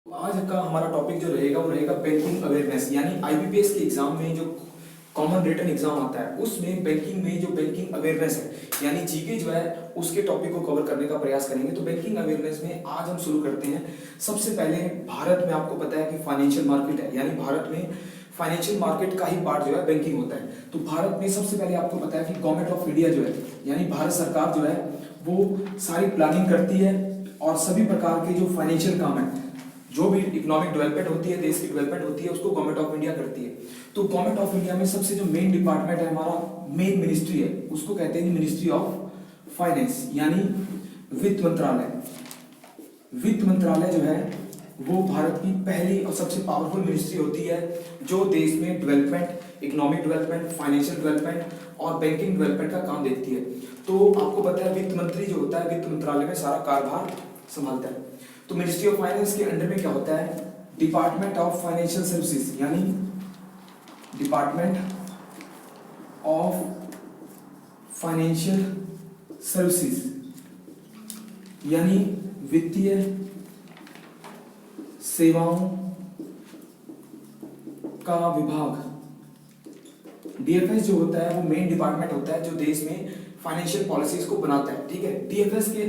आज का हमारा टॉपिक जो रहेगा वो रहेगा बैंकिंग अवेयरनेस, यानी आईबीपीएस के एग्जाम में जो कॉमन रिटन एग्जाम आता है उसमें बैंकिंग में जो बैंकिंग अवेयरनेस है यानी जीके जो है उसके टॉपिक को कवर करने का प्रयास करेंगे। तो बैंकिंग अवेयरनेस में आज हम शुरू करते हैं। सबसे पहले भारत में आपको पता है कि फाइनेंशियल मार्केट है, यानी भारत में फाइनेंशियल मार्केट का ही पार्ट जो है बैंकिंग होता है। तो भारत में सबसे पहले आपको पता है कि गवर्नमेंट ऑफ इंडिया जो है यानी भारत सरकार जो है वो सारी प्लानिंग करती है और सभी प्रकार के जो फाइनेंशियल काम है, जो भी इकोनॉमिक डेवलपमेंट होती है, देश की डेवलपमेंट होती है, उसको गवर्नमेंट ऑफ इंडिया करती है। तो गवर्नमेंट ऑफ इंडिया में सबसे जो मेन डिपार्टमेंट है, हमारा मेन मिनिस्ट्री है, उसको कहते हैं मिनिस्ट्री ऑफ फाइनेंस यानी वित्त मंत्रालय। वित्त मंत्रालय जो है वो भारत की पहली और सबसे पावरफुल मिनिस्ट्री होती है जो देश में development, economic development, financial development और बैंकिंग डेवलपमेंट का काम देखती है। तो आपको पता है वित्त मंत्री जो होता है वित्त मंत्रालय में सारा कार्यभार संभालता है। तो मिनिस्ट्री ऑफ फाइनेंस के अंडर में क्या होता है, डिपार्टमेंट ऑफ फाइनेंशियल सर्विसेज यानी डिपार्टमेंट ऑफ फाइनेंशियल सर्विसेज यानी वित्तीय सेवाओं का विभाग। डीएफएस जो होता है वो मेन डिपार्टमेंट होता है जो देश में फाइनेंशियल पॉलिसीज को बनाता है। ठीक है, डीएफएस के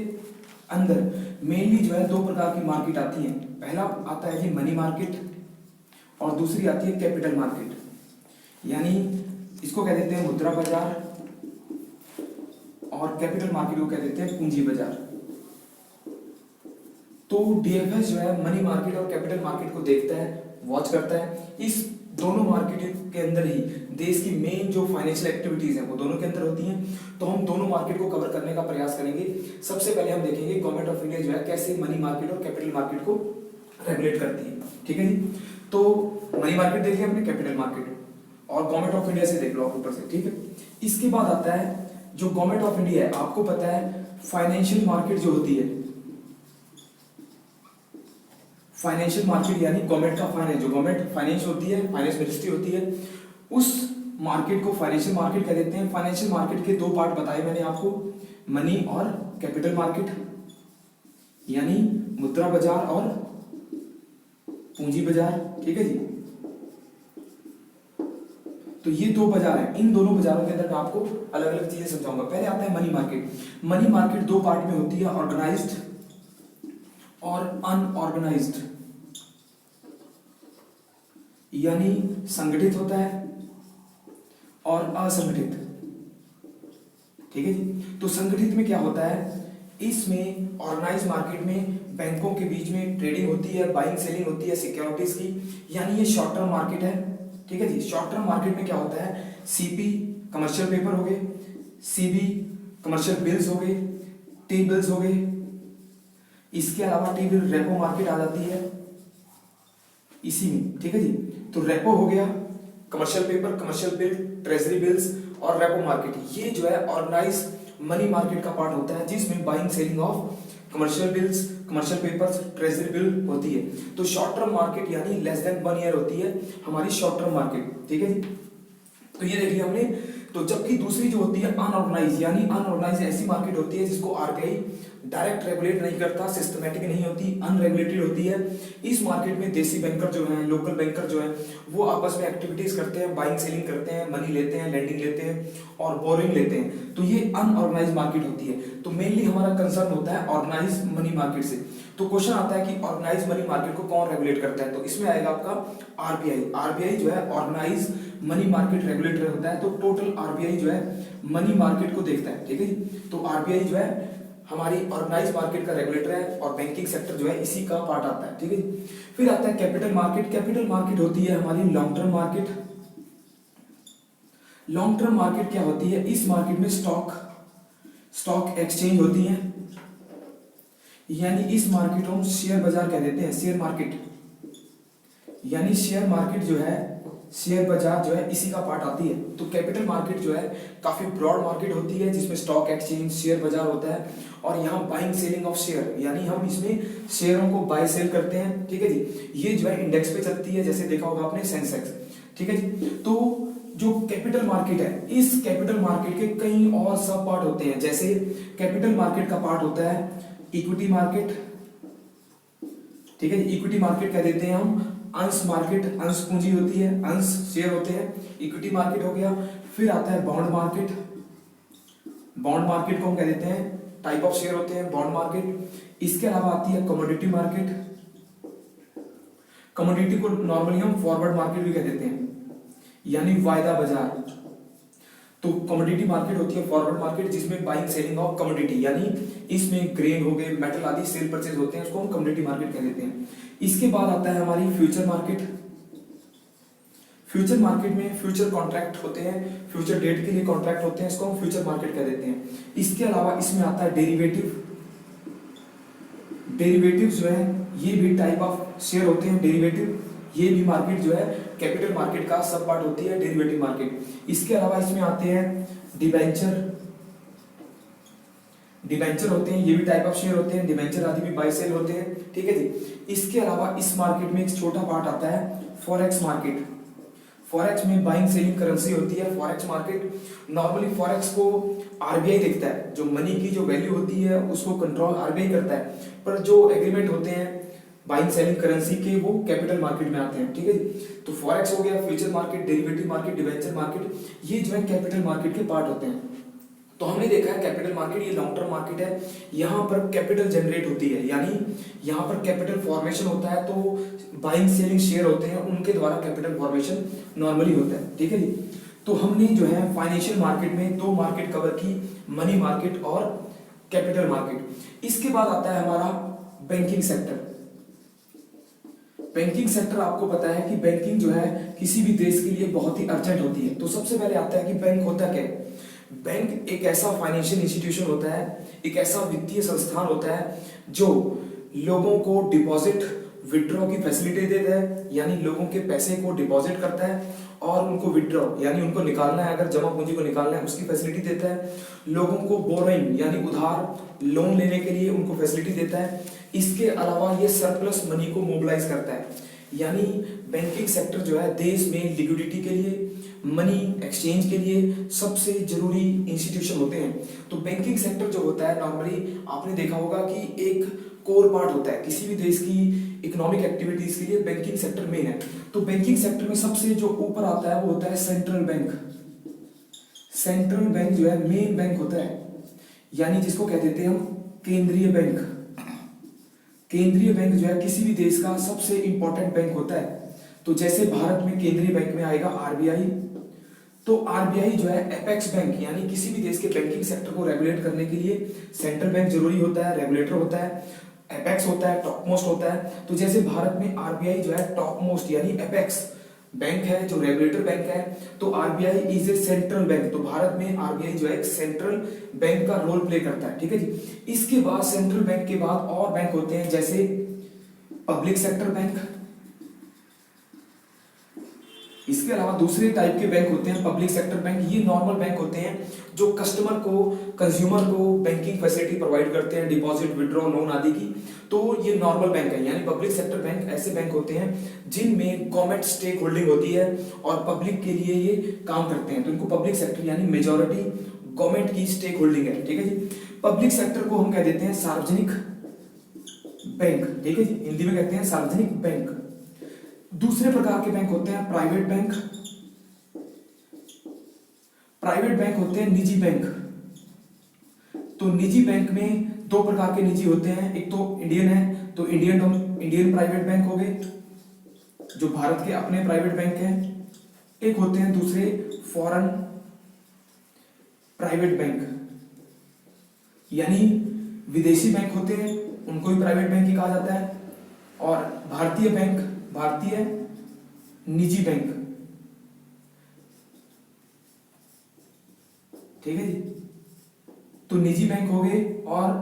अंदर मेनली जो है दो प्रकार की मार्केट आती है। पहला आता है कि मनी मार्केट और दूसरी आती है कैपिटल मार्केट, यानी इसको कह देते हैं मुद्रा बाजार और कैपिटल मार्केट को कह देते हैं पूंजी बाजार। तो डीएफएस जो है मनी मार्केट और कैपिटल मार्केट को देखता है, वॉच करता है। इस दोनों मार्केट के अंदर ही देश की मेन जो फाइनेंशियल एक्टिविटीज हैं वो दोनों के अंदर होती हैं। तो हम दोनों मार्केट को कवर करने का प्रयास करेंगे। सबसे पहले हम देखेंगे गवर्नमेंट ऑफ इंडिया जो है कैसे मनी मार्केट और कैपिटल मार्केट को रेगुलेट करती है। ठीक है जी, तो मनी मार्केट देख लिया हमने, कैपिटल मार्केट और गवर्नमेंट ऑफ इंडिया से देख लो आप ऊपर से। ठीक है, इसके बाद आता है जो गवर्नमेंट ऑफ इंडिया है, आपको पता है फाइनेंशियल मार्केट जो होती है, फाइनेंशियल मार्केट यानी गवर्नमेंट का फाइनेंस, जो गवर्नमेंट फाइनेंस होती है, फाइनेंस मिनिस्ट्री होती है, उस मार्केट को फाइनेंशियल मार्केट कह देते हैं। फाइनेंशियल मार्केट के दो पार्ट बताए मैंने आपको, मनी और कैपिटल मार्केट यानी मुद्रा बाजार और पूंजी बाजार। ठीक है जी, तो ये दो बाजार हैं। इन दोनों बाजारों के अंदर मैं आपको अलग अलग चीजें समझाऊंगा। पहले आता है मनी मार्केट। मनी मार्केट दो पार्ट में होती है, ऑर्गेनाइज्ड और अनऑर्गेनाइज्ड, यानी संगठित होता है और असंगठित। ठीक है जी, तो संगठित में क्या होता है, इसमें ऑर्गेनाइज मार्केट में बैंकों के बीच में ट्रेडिंग होती है, बाइंग सेलिंग होती है सिक्योरिटीज की, यानी ये शॉर्ट टर्म मार्केट है। ठीक है जी, शॉर्ट टर्म मार्केट में क्या होता है, सीपी कमर्शियल पेपर हो गए, सीबी कमर्शियल बिल्स हो गए, टी बिल्स हो गए, इसके अलावा टी बिल रेपो मार्केट आ जाती है इसी में। ठीक है जी, तो रेपो हो गया commercial paper, commercial bill, treasury bills और रेपो मार्केट, ये जो है ऑर्गेनाइज मनी मार्केट का पार्ट होता है जिसमें buying selling of commercial bills, commercial papers, treasury bill होती है। तो शॉर्ट टर्म मार्केट यानी लेस देन 1 ईयर होती है हमारी शॉर्ट टर्म मार्केट। ठीक है जी, तो ये देख लिया हमने। तो जबकि दूसरी जो होती है अनऑर्गेनाइज, यानी अनऑर्गेनाइज ऐसी मार्केट होती है जिसको आरबीआई डायरेक्ट रेगुलेट नहीं करता, सिस्टमैटिक नहीं होती, अनरेगुलेटेड होती है। इस मार्केट में देसी बैंकर जो हैं, लोकल बैंकर जो हैं, वो आपस में एक्टिविटीज करते हैं, बाइंग सेलिंग करते हैं, मनी लेते हैं, लेंडिंग लेते हैं और बोरिंग लेते हैं। तो ये अनऑर्गेनाइज मार्केट होती है। तो मेनली हमारा कंसर्न होता है ऑर्गेनाइज मनी मार्केट से। तो क्वेश्चन आता है कि ऑर्गेनाइज मनी मार्केट को कौन रेगुलेट करता है, तो इसमें आएगा आपका आरबीआई। आरबीआई जो है ऑर्गेनाइज मनी मार्केट रेगुलेटर होता है। तो टोटल आरबीआई जो है मनी मार्केट को देखता है। ठीक है जी, तो आरबीआई जो है हमारी ऑर्गेनाइज मार्केट का रेगुलेटर है और बैंकिंग सेक्टर जो है इसी का पार्ट आता है। ठीक है जी, फिर आता है कैपिटल मार्केट। कैपिटल मार्केट होती है हमारी long term market. Long term market क्या होती है, इस मार्केट में स्टॉक एक्सचेंज होती है, यानी इस मार्केट को हम शेयर बाजार कह देते हैं, शेयर मार्केट, यानी शेयर मार्केट जो है, शेयर बाजार जो है इसी का पार्ट आती है। तो कैपिटल मार्केट जो है काफी ब्रॉड मार्केट होती है जिसमें स्टॉक एक्सचेंज, शेयर बाजार होता है और यहाँ बाइंग सेलिंग ऑफ शेयर, यानी हम इसमें शेयरों को बाय सेल करते हैं। ठीक है जी, ये जो है इंडेक्स पे चलती है, जैसे देखा होगा आपने सेंसेक्स। ठीक है जी, तो जो कैपिटल मार्केट है, इस कैपिटल मार्केट के कई और सब पार्ट होते हैं। जैसे कैपिटल मार्केट का पार्ट होता है इक्विटी मार्केट, ठीक है। इक्विटी मार्केट कह देते हैं हम अंश मार्केट, अंश पूंजी होती है, अंश शेयर होते हैं, इक्विटी मार्केट हो गया। फिर आता है बॉन्ड मार्केट, बॉन्ड मार्केट को हम कह देते हैं टाइप ऑफ शेयर होते हैं बॉन्ड मार्केट। इसके अलावा आती है कमोडिटी मार्केट, कमोडिटी को नॉर्मली हम फॉरवर्ड मार्केट भी कह देते हैं, यानी वायदा बाजार। तो कमोडिटी मार्केट होती है फॉरवर्ड मार्केट, जिसमें बाइंग सेलिंग ऑफ कमोडिटी, यानी इसमें ग्रेन हो गए, मेटल आदि सेल परचेज होते हैं, उसको हम कमोडिटी मार्केट कह देते हैं। इसके बाद आता है हमारी फ्यूचर मार्केट। फ्यूचर मार्केट में फ्यूचर कॉन्ट्रैक्ट होते हैं, फ्यूचर डेट के लिए कॉन्ट्रैक्ट होते हैं, इसको हम फ्यूचर मार्केट कह देते हैं। इसके अलावा इसमें आता है डेरिवेटिव। डेरिवेटिव जो है ये भी टाइप ऑफ शेयर होते हैं डेरिवेटिव, ये भी मार्केट जो है कैपिटल मार्केट का सब पार्ट होती है डेरिवेटिव मार्केट। इसके अलावा इसमें आते हैं डिबेंचर, डिबेंचर होते हैं, ये भी टाइप ऑफ शेयर होते हैं, डिबेंचर आदि भी बाय सेल होते हैं, ठीक है जी। इसके अलावा इस मार्केट में एक छोटा पार्ट आता है फॉरेक्स मार्केट। फॉरेक्स में बाइंग सेलिंग करेंसी होती है फॉरेक्स मार्केट। नॉर्मली फॉरेक्स को आरबीआई देखता है, जो मनी की जो वैल्यू होती है उसको कंट्रोल आरबीआई करता है, पर जो एग्रीमेंट होते हैं बाइंग सेलिंग करेंसी के वो कैपिटल मार्केट में आते हैं, ठीक है जी। तो फॉरेक्स हो गया, future market, derivative market, debenture market, ये जो है कैपिटल मार्केट के पार्ट होते हैं। तो हमने देखा है कैपिटल मार्केट ये लॉन्ग टर्म मार्केट है, यहाँ पर कैपिटल जनरेट होती है, यानी यहाँ पर कैपिटल फॉर्मेशन होता है, तो बाइंग सेलिंग शेयर होते हैं उनके द्वारा कैपिटल फॉर्मेशन नॉर्मली होता है, ठीक है जी। तो हमने जो है फाइनेंशियल मार्केट में दो मार्केट कवर की, मनी मार्केट और कैपिटल मार्केट। इसके बाद आता है हमारा बैंकिंग सेक्टर। बैंकिंग सेक्टर आपको पता है कि बैंकिंग जो है किसी भी देश के लिए बहुत ही अर्जेंट होती है। तो सबसे पहले आता है कि बैंक होता क्या है। बैंक एक ऐसा फाइनेंशियल इंस्टीट्यूशन होता है, एक ऐसा वित्तीय संस्थान होता है जो लोगों को डिपॉजिट विड्रॉ की फैसिलिटी देता है, यानी लोगों के पैसे को डिपॉजिट करता है और उनको विड्रॉ यानी उनको निकालना है, अगर जमा पूंजी को निकालना है उसकी फैसिलिटी देता है। लोगों को बोरोइंग यानी उधार लोन लेने के लिए उनको फैसिलिटी देता है। इसके अलावा ये सरप्लस मनी को मोबिलाइज करता है, यानी बैंकिंग सेक्टर जो है देश में लिक्विडिटी के लिए, मनी एक्सचेंज के लिए सबसे जरूरी इंस्टीट्यूशन होते हैं। तो बैंकिंग सेक्टर जो होता है नॉर्मली आपने देखा होगा कि एक कोर पार्ट होता है किसी भी देश की इकोनॉमिक एक्टिविटीज के लिए, बैंकिंग सेक्टर मेन है। तो बैंकिंग सेक्टर में सबसे जो ऊपर आता है वो होता है सेंट्रल बैंक। सेंट्रल बैंक जो है मेन बैंक होता है, यानी जिसको कह देते हैं हम केंद्रीय बैंक। केंद्रीय बैंक जो है किसी भी देश का सबसे इंपॉर्टेंट बैंक होता है। तो जैसे भारत में केंद्रीय बैंक में आएगा आरबीआई, तो आरबीआई जो है एपेक्स बैंक, यानी किसी भी देश के बैंकिंग सेक्टर को रेगुलेट करने के लिए सेंट्रल बैंक जरूरी होता है, रेगुलेटर होता है, एपेक्स होता है, टॉप मोस्ट होता है। तो जैसे भारत में आरबीआई जो है टॉप मोस्ट यानी एपेक्स बैंक है, जो रेगुलेटर बैंक है, तो RBI is a central bank. तो भारत में आरबीआई जो है एक सेंट्रल बैंक का रोल प्ले करता है, ठीक है जी। इसके बाद सेंट्रल बैंक के बाद और बैंक होते हैं जैसे पब्लिक सेक्टर बैंक। इसके अलावा दूसरे टाइप के बैंक होते हैं पब्लिक सेक्टर बैंक। ये नॉर्मल बैंक होते हैं जो कस्टमर को, कंज्यूमर को बैंकिंग फैसिलिटी प्रोवाइड करते हैं, डिपॉजिट, विड्रॉ, लोन आदि की। तो ये नॉर्मल बैंक है, यानी पब्लिक सेक्टर बैंक ऐसे बैंक होते हैं जिनमें गवर्नमेंट स्टेक होल्डिंग होती है और पब्लिक के लिए ये काम करते हैं। तो इनको पब्लिक सेक्टर यानी मेजॉरिटी गवर्नमेंट की स्टेक होल्डिंग है, ठीक है जी। पब्लिक सेक्टर को हम कह देते हैं सार्वजनिक बैंक, ठीक है जी, हिंदी में कहते हैं सार्वजनिक बैंक। दूसरे प्रकार के बैंक होते हैं प्राइवेट बैंक। प्राइवेट बैंक होते हैं निजी बैंक। तो निजी बैंक में दो प्रकार के निजी होते हैं, एक तो इंडियन है, तो इंडियन प्राइवेट बैंक हो गए जो भारत के अपने प्राइवेट बैंक हैं। एक होते हैं दूसरे फॉरेन प्राइवेट बैंक, यानी विदेशी बैंक होते हैं, उनको भी प्राइवेट बैंक ही कहा जाता है। और भारतीय बैंक, भारतीय निजी बैंक, ठीक है जी। तो निजी बैंक हो गए और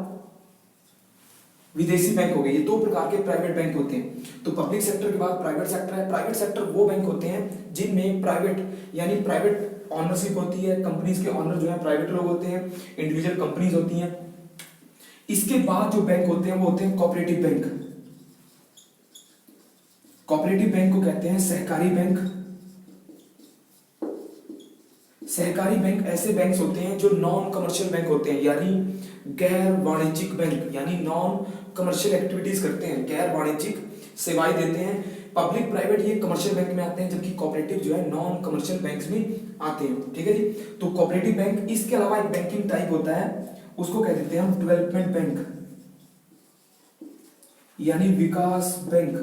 विदेशी बैंक हो गए, ये दो प्रकार के प्राइवेट बैंक होते हैं। तो पब्लिक सेक्टर के बाद प्राइवेट सेक्टर है। प्राइवेट सेक्टर वो बैंक होते हैं जिनमें प्राइवेट यानी प्राइवेट ऑनरशिप होती है, कंपनीज के ऑनर जो है प्राइवेट लोग होते हैं, इंडिविजुअल कंपनीज होती हैं। इसके बाद जो बैंक होते हैं वो होते हैं कोऑपरेटिव बैंक। कोऑपरेटिव बैंक को कहते हैं सहकारी बैंक। सहकारी बैंक ऐसे बैंक्स होते हैं जो नॉन कमर्शियल बैंक होते हैं, यानी गैर वाणिज्यिक बैंक, यानी नॉन कमर्शियल एक्टिविटीज करते हैं, गैर वाणिज्यिक सेवाएं देते हैं। पब्लिक प्राइवेट ये कमर्शियल बैंक में आते हैं, जबकि कोऑपरेटिव जो है नॉन कमर्शियल बैंक्स में आते हैं। ठीक है जी। तो कोऑपरेटिव बैंक, इसके अलावा एक बैंकिंग टाइप होता है, उसको कह देते हैं हम डेवलपमेंट बैंक, यानी विकास बैंक।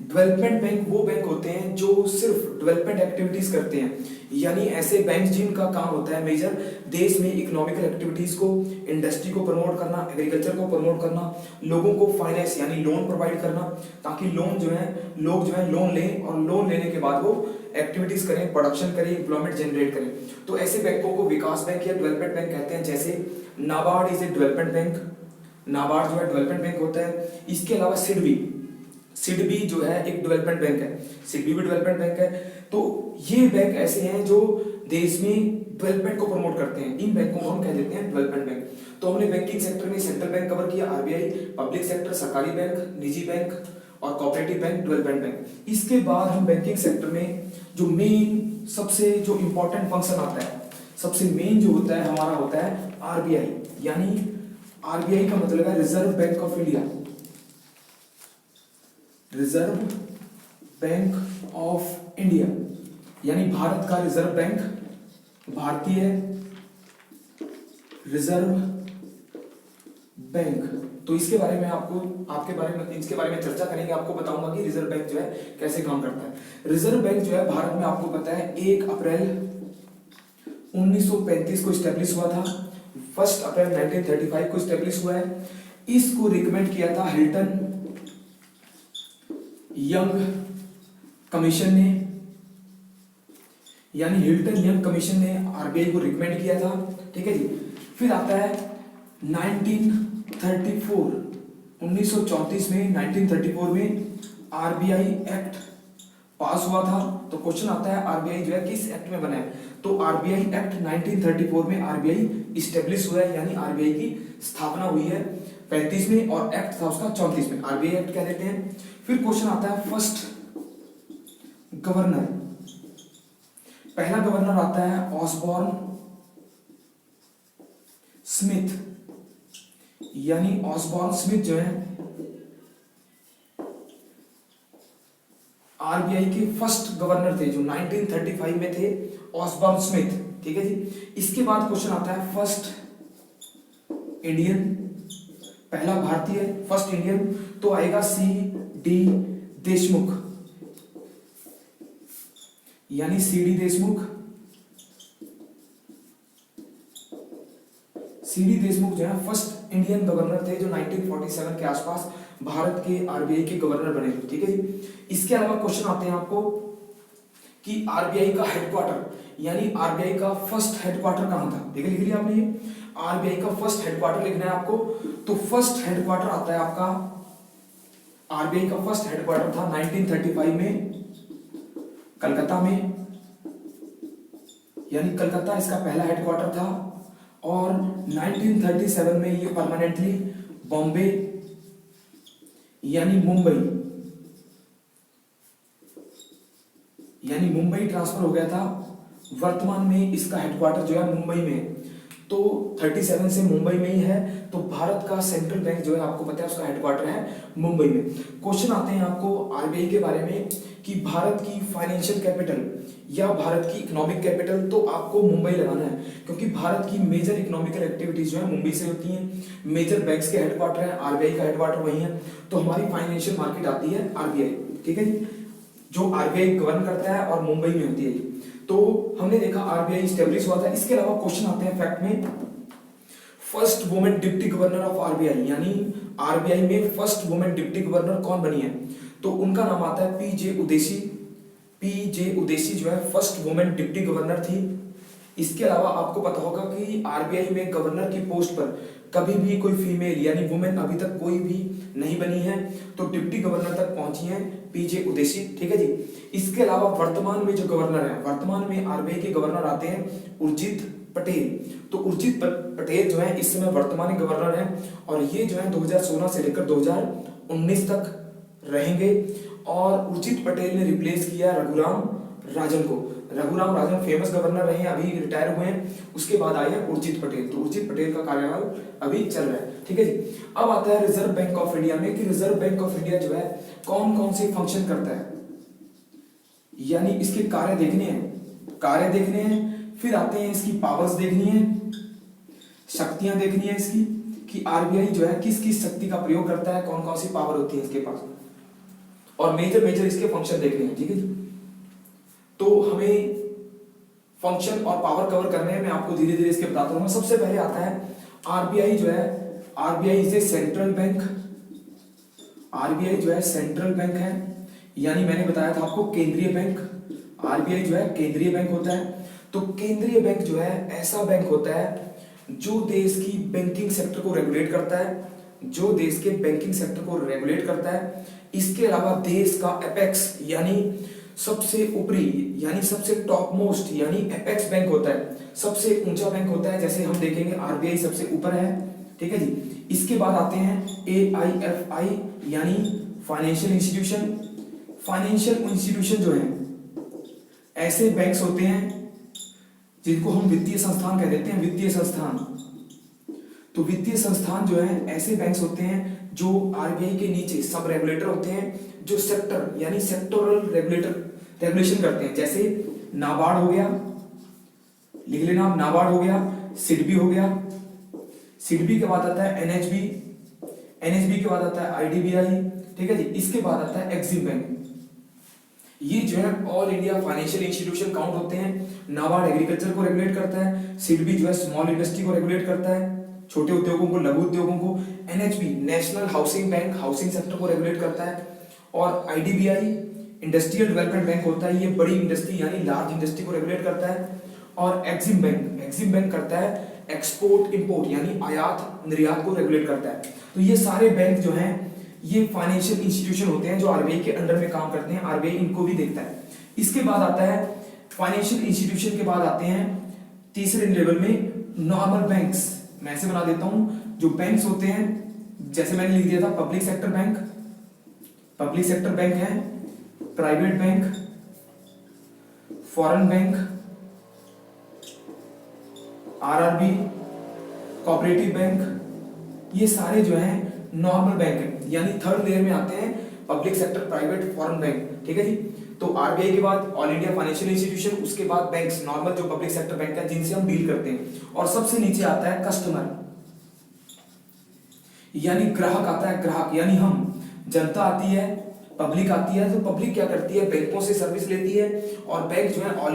डेवलपमेंट बैंक वो बैंक होते हैं जो सिर्फ डेवलपमेंट एक्टिविटीज करते हैं, यानी ऐसे बैंक जिनका काम होता है मेजर देश में इकोनॉमिकल एक्टिविटीज को, इंडस्ट्री को प्रमोट करना, एग्रीकल्चर को प्रमोट करना, लोगों को फाइनेंस यानी लोन प्रोवाइड करना, ताकि लोग जो है लोन लें और लोन लेने के बाद वो एक्टिविटीज करें, प्रोडक्शन करें, एम्प्लॉयमेंट जनरेट करें। तो ऐसे बैंकों को विकास बैंक या डेवलपमेंट बैंक कहते हैं। जैसे NABARD is a development bank, NABARD जो है डेवलपमेंट बैंक होता है। इसके अलावा सिडबी जो है एक डेवलपमेंट बैंक है, सिडबी भी डेवलपमेंट बैंक है। तो ये बैंक ऐसे हैं जो देश में डेवलपमेंट को प्रमोट करते हैं, इन बैंकों को हम कह देते हैं डेवलपमेंट बैंक। तो हमने बैंकिंग सेक्टर में सेंट्रल बैंक कवर किया, आरबीआई, पब्लिक सेक्टर सरकारी बैंक, निजी बैंक और कोऑपरेटिव बैंक, डेवलपमेंट बैंक। इसके बाद हम बैंकिंग सेक्टर में जो मेन सबसे जो इंपॉर्टेंट फंक्शन आता है, सबसे मेन जो होता है हमारा होता है आरबीआई, यानी आरबीआई का मतलब है reserve bank of India, reserve bank of India, यानी भारत का रिजर्व बैंक, भारतीय रिजर्व बैंक। तो इसके बारे में इसके बारे में चर्चा करेंगे। आपको बताऊंगा कि रिजर्व बैंक जो है कैसे काम करता है। रिजर्व बैंक जो है भारत में आपको पता है 1 अप्रैल 1935 को स्टैब्लिश हुआ था, 1 अप्रैल 1935 को स्टैब्लिश हुआ है। इसको रिकमेंड किया था हिल्टन यंग कमीशन ने, यानी हिल्टन यंग कमीशन ने आरबीआई को रिकमेंड किया था। ठीक है जी। फिर आता है 1934 में 1934 में आरबीआई एक्ट पास हुआ था। तो क्वेश्चन आता है आरबीआई जो है किस एक्ट में बना है, तो आरबीआई एक्ट 1934 में आरबीआई स्टेब्लिश हुआ है, यानी आरबीआई की स्थापना हुई है 35 में और एक्ट था उसका 34 में, आरबीआई एक्ट कह देते हैं। फिर क्वेश्चन आता है फर्स्ट गवर्नर, पहला गवर्नर आता है ऑसबॉर्न स्मिथ, यानी ऑसबॉर्न स्मिथ जो है आरबीआई के फर्स्ट गवर्नर थे, जो 1935 में थे, ऑसबॉर्न स्मिथ। ठीक है जी। इसके बाद क्वेश्चन आता है फर्स्ट इंडियन, पहला भारतीय, फर्स्ट इंडियन, तो आएगा सी डी देशमुख, यानी C D Deshmukh. C D Deshmukh जो है फर्स्ट इंडियन गवर्नर थे, जो 1947 के आसपास भारत के आरबीआई के गवर्नर बने थे। ठीक है जी। इसके अलावा क्वेश्चन आते हैं आपको कि आरबीआई का हेडक्वार्टर, यानी आरबीआई का फर्स्ट हेडक्वार्टर कहां था। ठीक है, लिख लिया आपने, ये आरबीआई का फर्स्ट हेडक्वार्टर लिखना है आपको। तो फर्स्ट हेडक्वार्टर आता है आपका, आरबीआई का फर्स्ट हेडक्वार्टर था 1935 में कलकत्ता में, यानी कलकत्ता इसका पहला हेडक्वार्टर था। और 1937 में ये परमानेंटली बॉम्बे यानी मुंबई ट्रांसफर हो गया था। वर्तमान में इसका हेडक्वार्टर जो है मुंबई में, तो 37 से मुंबई में ही है। तो भारत का सेंट्रल बैंक जो है आपको पता है उसका हेडक्वार्टर है मुंबई में। क्वेश्चन आते हैं आपको आरबीआई के बारे में कि भारत की फाइनेंशियल कैपिटल या भारत की इकोनॉमिक कैपिटल, तो आपको मुंबई लगाना है, क्योंकि भारत की मेजर इकोनॉमिकल एक्टिविटीज जो है मुंबई से होती हैं। मेजर बैंक्स के हेडक्वार्टर है, आरबीआई का हेडक्वार्टर वही है। तो हमारी फाइनेंशियल मार्केट आती है आरबीआई। ठीक है, जो आरबीआई गवर्न करता है और मुंबई में होती है। तो हमने देखा आरबीआई स्टेब्लिश हुआ था। इसके अलावा क्वेश्चन आते हैं फैक्ट में, first women deputy governor of RBI, यानी आरबीआई में फर्स्ट वुमेन डिप्टी गवर्नर कौन बनी है, तो उनका नाम आता है पीजे उदेशी जो है फर्स्ट वुमेन डिप्टी गवर्नर थी। इसके अलावा आपको पता होगा कि आरबीआई में गवर्नर की पोस्ट पर कभी भी कोई फीमेल यानी वुमेन अभी तक कोई भी नहीं बनी है, तो डिप्टी गवर्नर तक पहुंची है पीजे उदेशी। ठीक है जी। इसके अलावा वर्तमान में जो गवर्नर है, वर्तमान में आरबीआई के गवर्नर आते हैं उर्जित पटेल। तो उर्जित पटेल जो है इस समय वर्तमान गवर्नर है, और ये जो है 2016 से लेकर 2019 तक रहेंगे। और उर्जित पटेल ने रिप्लेस किया रघुराम राजन को। रघुराम राजन फेमस गवर्नर रहे हैं, अभी रिटायर हुए हैं। उसके बाद आए हैं उर्जित पटेल, तो उर्जित पटेल का कार्यकाल अभी चल रहा है, ठीक है जी। अब आता है रिजर्व बैंक ऑफ इंडिया में कि रिजर्व बैंक ऑफ इंडिया जो है कौन कौन से फंक्शन करता है, यानी इसके कार्य देखने हैं, फिर आते हैं इसकी पावर्स देखनी है, शक्तियां देखनी है इसकी कि आरबीआई जो है किस किस शक्ति का प्रयोग करता है, कौन कौन सी पावर होती है इसके पास, और मेजर इसके फंक्शन देखने हैं, ठीक है जी। तो हमें फंक्शन और पावर कवर करने हैं, मैं आपको धीरे धीरे इसके बताता हूँ। सबसे पहले आता है आरबीआई जो है, RBI is a central bank, RBI जो है सेंट्रल बैंक है, यानी मैंने बताया था आपको केंद्रीय बैंक, आरबीआई जो है केंद्रीय बैंक होता है। तो केंद्रीय बैंक जो है ऐसा बैंक होता है जो देश की बैंकिंग सेक्टर को रेगुलेट करता है, जो देश के बैंकिंग सेक्टर को रेगुलेट करता है। इसके अलावा देश का एपेक्स यानी सबसे ऊपरी यानी सबसे टॉप मोस्ट यानी एपेक्स बैंक होता है, सबसे ऊंचा बैंक होता है। जैसे हम देखेंगे आरबीआई सबसे ऊपर है, ठीक है जी। इसके बाद आते हैं एआईएफआई यानी फाइनेंशियल इंस्टीट्यूशन। फाइनेंशियल इंस्टीट्यूशन जो है ऐसे बैंक्स होते हैं जिनको हम वित्तीय संस्थान कह देते हैं, वित्तीय संस्थान। तो वित्तीय संस्थान जो है ऐसे बैंक्स होते हैं जो आरबीआई के नीचे सब रेगुलेटर होते हैं, जो सेक्टर यानी सेक्टोरल रेगुलेशन करते हैं। जैसे नाबार्ड हो गया, लिख लेना आप, नाबार्ड हो गया, सिडबी हो गया, सिडबी के बाद आता है एनएचबी, एनएचबी के बाद आता है आईडीबीआई, ठीक है जी। इसके बाद आता है एक्सिम बैंक। ये जो है all India financial institution count होते हैं। नाबार्ड एग्रीकल्चर को रेगुलेट करता है, सिडबी जो है स्मॉल इंडस्ट्री को रेगुलेट करता है, छोटे उद्योगों को, लघु उद्योगों को। NHB national housing bank housing sector को रेगुलेट करता है, और आईडीबीआई इंडस्ट्रियल डेवलपमेंट बैंक होता है, ये बड़ी इंडस्ट्री यानी लार्ज इंडस्ट्री को रेगुलेट करता है। और एक्सिम बैंक करता है एक्सपोर्ट इंपोर्ट यानी आयात निर्यात को रेगुलेट करता है। तो ये सारे बैंक जो हैं ये फाइनेंशियल इंस्टीट्यूशन होते हैं जो आरबीआई के अंडर में काम करते हैं, आरबीआई इनको भी देखता है। इसके बाद आता है फाइनेंशियल इंस्टीट्यूशन के बाद आते हैं तीसरे लेवल में नॉर्मल बैंक्स। मैं ऐसे बना देता हूं, जो बैंक्स होते हैं जैसे मैंने लिख दिया था पब्लिक सेक्टर बैंक है, private bank, foreign bank, RRB, cooperative bank, ये सारे जो हैं नॉर्मल बैंक है, यानी थर्ड लेयर में आते हैं public sector, private, foreign bank, ठीक है जी। तो आरबीआई के बाद ऑल इंडिया फाइनेंशियल इंस्टीट्यूशन, उसके बाद बैंक्स नॉर्मल जो पब्लिक सेक्टर बैंक है जिनसे हम डील करते हैं, और सबसे नीचे आता है कस्टमर यानी ग्राहक आता है, ग्राहक यानी हम, जनता आती है, पब्लिक आती है। तो पब्लिक क्या करती है, बैंकों से सर्विस लेती है, और बैंक जो है ऑल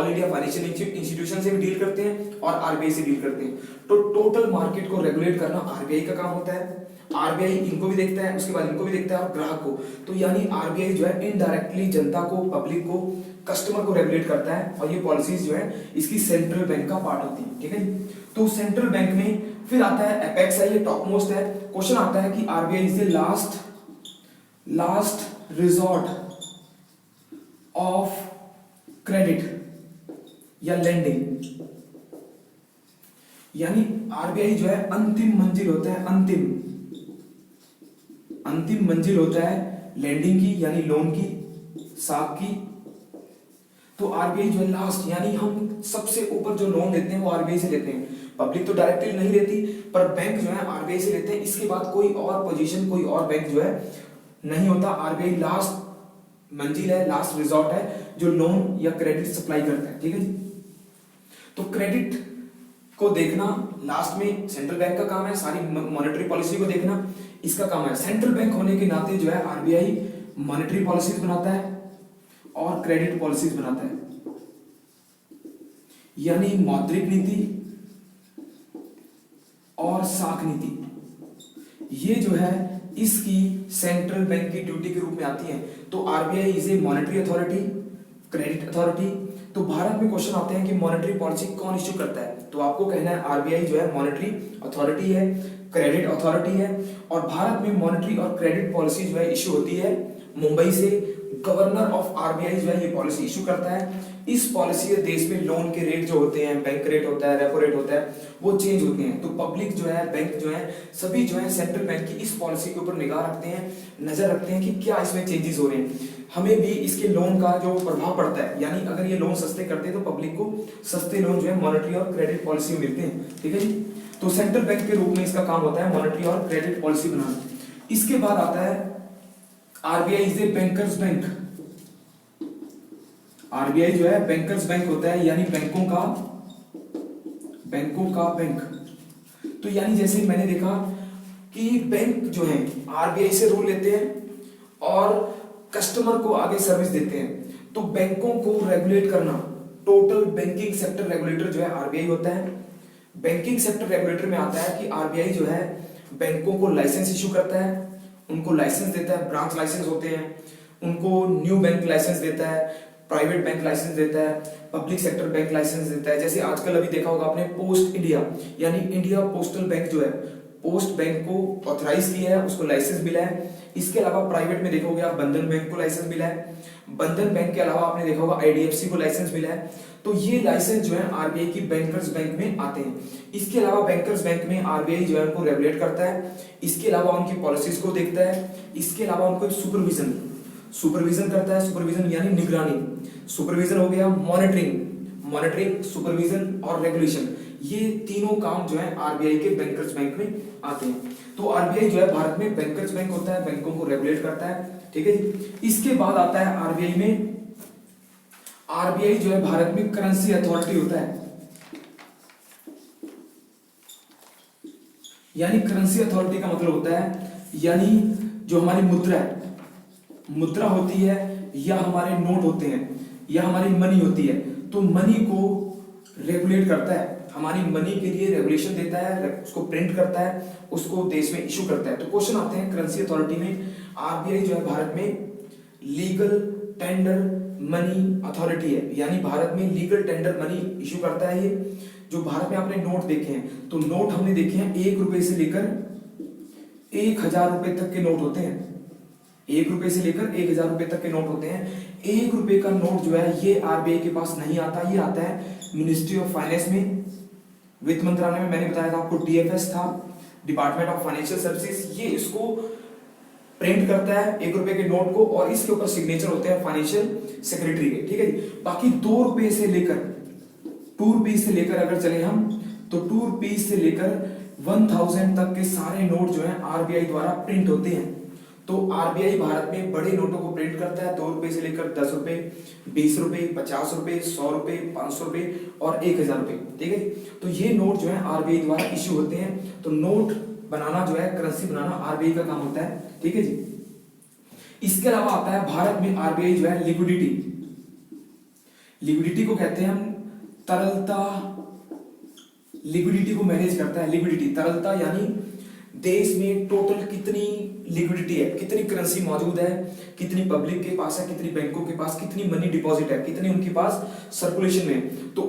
इंडिया फाइनेंशियल इंस्टीट्यूशन से भी डील करते हैं और आरबीआई से डील करते हैं। तो टोटल मार्केट को रेगुलेट करना आरबीआई का काम होता है। आरबीआई इनको भी देखता है, उसके बाद इनको भी देखता है, और ग्राहक को। तो यानी आरबीआई जो है इनडायरेक्टली जनता को, पब्लिक को, कस्टमर को रेगुलेट करता है, और ये पॉलिसीज जो है इसकी सेंट्रल बैंक का पार्ट होती है, ठीक है। तो सेंट्रल बैंक में फिर आता है एपेक्स है, ये टॉप मोस्ट है। क्वेश्चन आता है कि RBI is the last resort of credit या लेंडिंग, यानी आरबीआई जो है अंतिम मंजिल होता है, अंतिम मंजिल होता है लेंडिंग की यानी लोन की, साख की। तो आरबीआई जो है लास्ट, यानी हम सबसे ऊपर जो लोन लेते हैं वो आरबीआई से लेते हैं। पब्लिक तो डायरेक्टली नहीं लेती, पर बैंक जो है आरबीआई से लेते हैं। इसके बाद कोई और पोजीशन, कोई और बैंक जो है नहीं होता। आरबीआई लास्ट मंजिल है, लास्ट रिजॉर्ट है जो लोन या क्रेडिट सप्लाई करता है, ठीक है जी। तो क्रेडिट को देखना लास्ट में सेंट्रल बैंक का काम है, सारी मॉनेटरी पॉलिसी को देखना इसका काम है। सेंट्रल बैंक होने के नाते जो है आरबीआई मॉनेटरी पॉलिसीज बनाता है और क्रेडिट पॉलिसीज बनाता है, यानी मौद्रिक नीति और साख नीति, ये जो है इसकी सेंट्रल बैंक की ड्यूटी के रूप में आती है। तो RBI is a monetary authority, credit authority. तो भारत में क्वेश्चन आते हैं कि मॉनेटरी पॉलिसी कौन इश्यू करता है, तो आपको कहना है आरबीआई जो है मॉनेटरी अथॉरिटी है, क्रेडिट अथॉरिटी है। और भारत में मॉनेटरी और क्रेडिट पॉलिसी जो है इश्यू होती है मुंबई से, गवर्नर ऑफ आरबीआई जो है ये पॉलिसी इशू करता है। इस पॉलिसी से देश में लोन के रेट जो होते हैं, बैंक रेट होता है, रेपो रेट होता है, वो चेंज होते हैं। तो पब्लिक जो है, बैंक जो है, सभी जो है सेंट्रल बैंक की इस पॉलिसी के ऊपर निगाह रखते हैं, नजर रखते हैं कि क्या इसमें चेंजेस हो रहे हैं। हमें भी इसके लोन का जो प्रभाव पड़ता है, यानी अगर ये लोन सस्ते करते हैं तो पब्लिक को सस्ते लोन जो है मॉनेटरी और क्रेडिट पॉलिसी में मिलते हैं। ठीक है जी। तो सेंट्रल बैंक के रूप में इसका काम होता है मॉनेटरी और क्रेडिट पॉलिसी बनाना। इसके बाद आता है RBI is a banker's bank. RBI जो है बैंकर्स बैंक होता है, यानी बैंकों का बैंक। तो यानी जैसे मैंने देखा कि बैंक जो है आरबीआई से रूल लेते हैं और कस्टमर को आगे सर्विस देते हैं। तो बैंकों को रेगुलेट करना, टोटल बैंकिंग सेक्टर रेगुलेटर जो है आरबीआई होता है। बैंकिंग सेक्टर रेगुलेटर में आता है कि आरबीआई जो है बैंकों को लाइसेंस इशू करता है, उनको लाइसेंस देता है, ब्रांच लाइसेंस होते हैं, उनको न्यू बैंक लाइसेंस देता है, प्राइवेट बैंक लाइसेंस देता है, पब्लिक सेक्टर बैंक लाइसेंस देता है। जैसे आजकल अभी देखा होगा आपने पोस्ट इंडिया, यानी इंडिया पोस्टल बैंक जो है, पोस्ट बैंक को ऑथराइज किया है, उसको लाइसेंस मिला है। इसके अलावा प्राइवेट में देखोगे आप बंधन बैंक को लाइसेंस मिला है। बंधन बैंक के अलावा आपने देखा होगा आईडीएफसी को लाइसेंस मिला है। तो ये लाइसेंस जो है आरबीआई की बैंकर्स बैंक में आते हैं। इसके अलावा बैंकर्स बैंक में आरबीआई जो है उनको रेगुलेट करता है। इसके अलावा उनकी पॉलिसीज को देखता है। इसके अलावा उनको सुपरविजन करता है। सुपरविजन यानी निगरानी। सुपरविजन हो गया, मॉनिटरिंग, सुपरविजन और रेगुलेशन। ये तीनों काम जो है आरबीआई के बैंकर्स बैंक में आते हैं। तो आरबीआई जो है भारत में बैंकर्स बैंक होता है, बैंकों को रेगुलेट करता है। ठीक है जी। इसके बाद आता है आरबीआई जो है भारत में करेंसी अथॉरिटी होता है। यानी करेंसी अथॉरिटी का मतलब होता है, यानी जो हमारी मुद्रा होती है, या हमारे नोट होते हैं, या हमारी मनी होती है, तो मनी को रेगुलेट करता है। हमारी मनी के लिए रेगुलेशन देता है, उसको प्रिंट करता है, उसको देश में इशू करता है। तो क्वेश्चन आते हैं करेंसी अथॉरिटी में। आरबीआई जो है भारत में लीगल टेंडर मनी अथॉरिटी है, यानी भारत में लीगल टेंडर मनी इशू करता है। ये जो भारत में आपने नोट देखे हैं, तो नोट हमने देखे हैं 1 रुपए से लेकर 1000 रुपए तक के नोट होते हैं। 1 रुपए से लेकर 1000 रुपए तक के नोट होते हैं। 1 रुपए का नोट जो है ये आरबीआई के पास नहीं आता, ये आता है मिनिस्ट्री ऑफ फाइनेंस में, वित्त मंत्रालय में। मैंने बताया था आपको डीएफएस था, डिपार्टमेंट ऑफ फाइनेंशियल सर्विसेज, ये इसको प्रिंट करता है 1 रुपए के नोट को, और इसके ऊपर सिग्नेचर होते हैं फाइनेंशियल सेक्रेटरी के। ठीक है जी। बाकी 2 रुपए से लेकर अगर चले हम, तो 2 रुपए से लेकर 1000 तक के सारे नोट जो है आरबीआई द्वारा प्रिंट होते हैं। तो आरबीआई भारत में बड़े नोटों को प्रिंट करता है, 2 रुपए से लेकर 10 रुपए, 20 रुपए, 50 रुपए, 100 रुपए, 500 रुपए और 1000 रुपए। ठीक है। तो ये नोट जो है आरबीआई द्वारा इश्यू होते हैं। तो नोट बनाना जो है, करेंसी बनाना आरबीआई का काम होता है। ठीक है जी। इसके अलावा आता है भारत में आरबीआई जो है लिक्विडिटी को कहते हैं हम तरलता। लिक्विडिटी को मैनेज करता है। लिक्विडिटी, तरलता, यानी देश में टोटल कितनी लिक्विडिटी है, कितनी करेंसी मौजूद है, कितनी पब्लिक के पास है, कितनी बैंकों के पास, कितनी मनी डिपॉजिट है, कितनी उनके पास सर्कुलेशन में। तो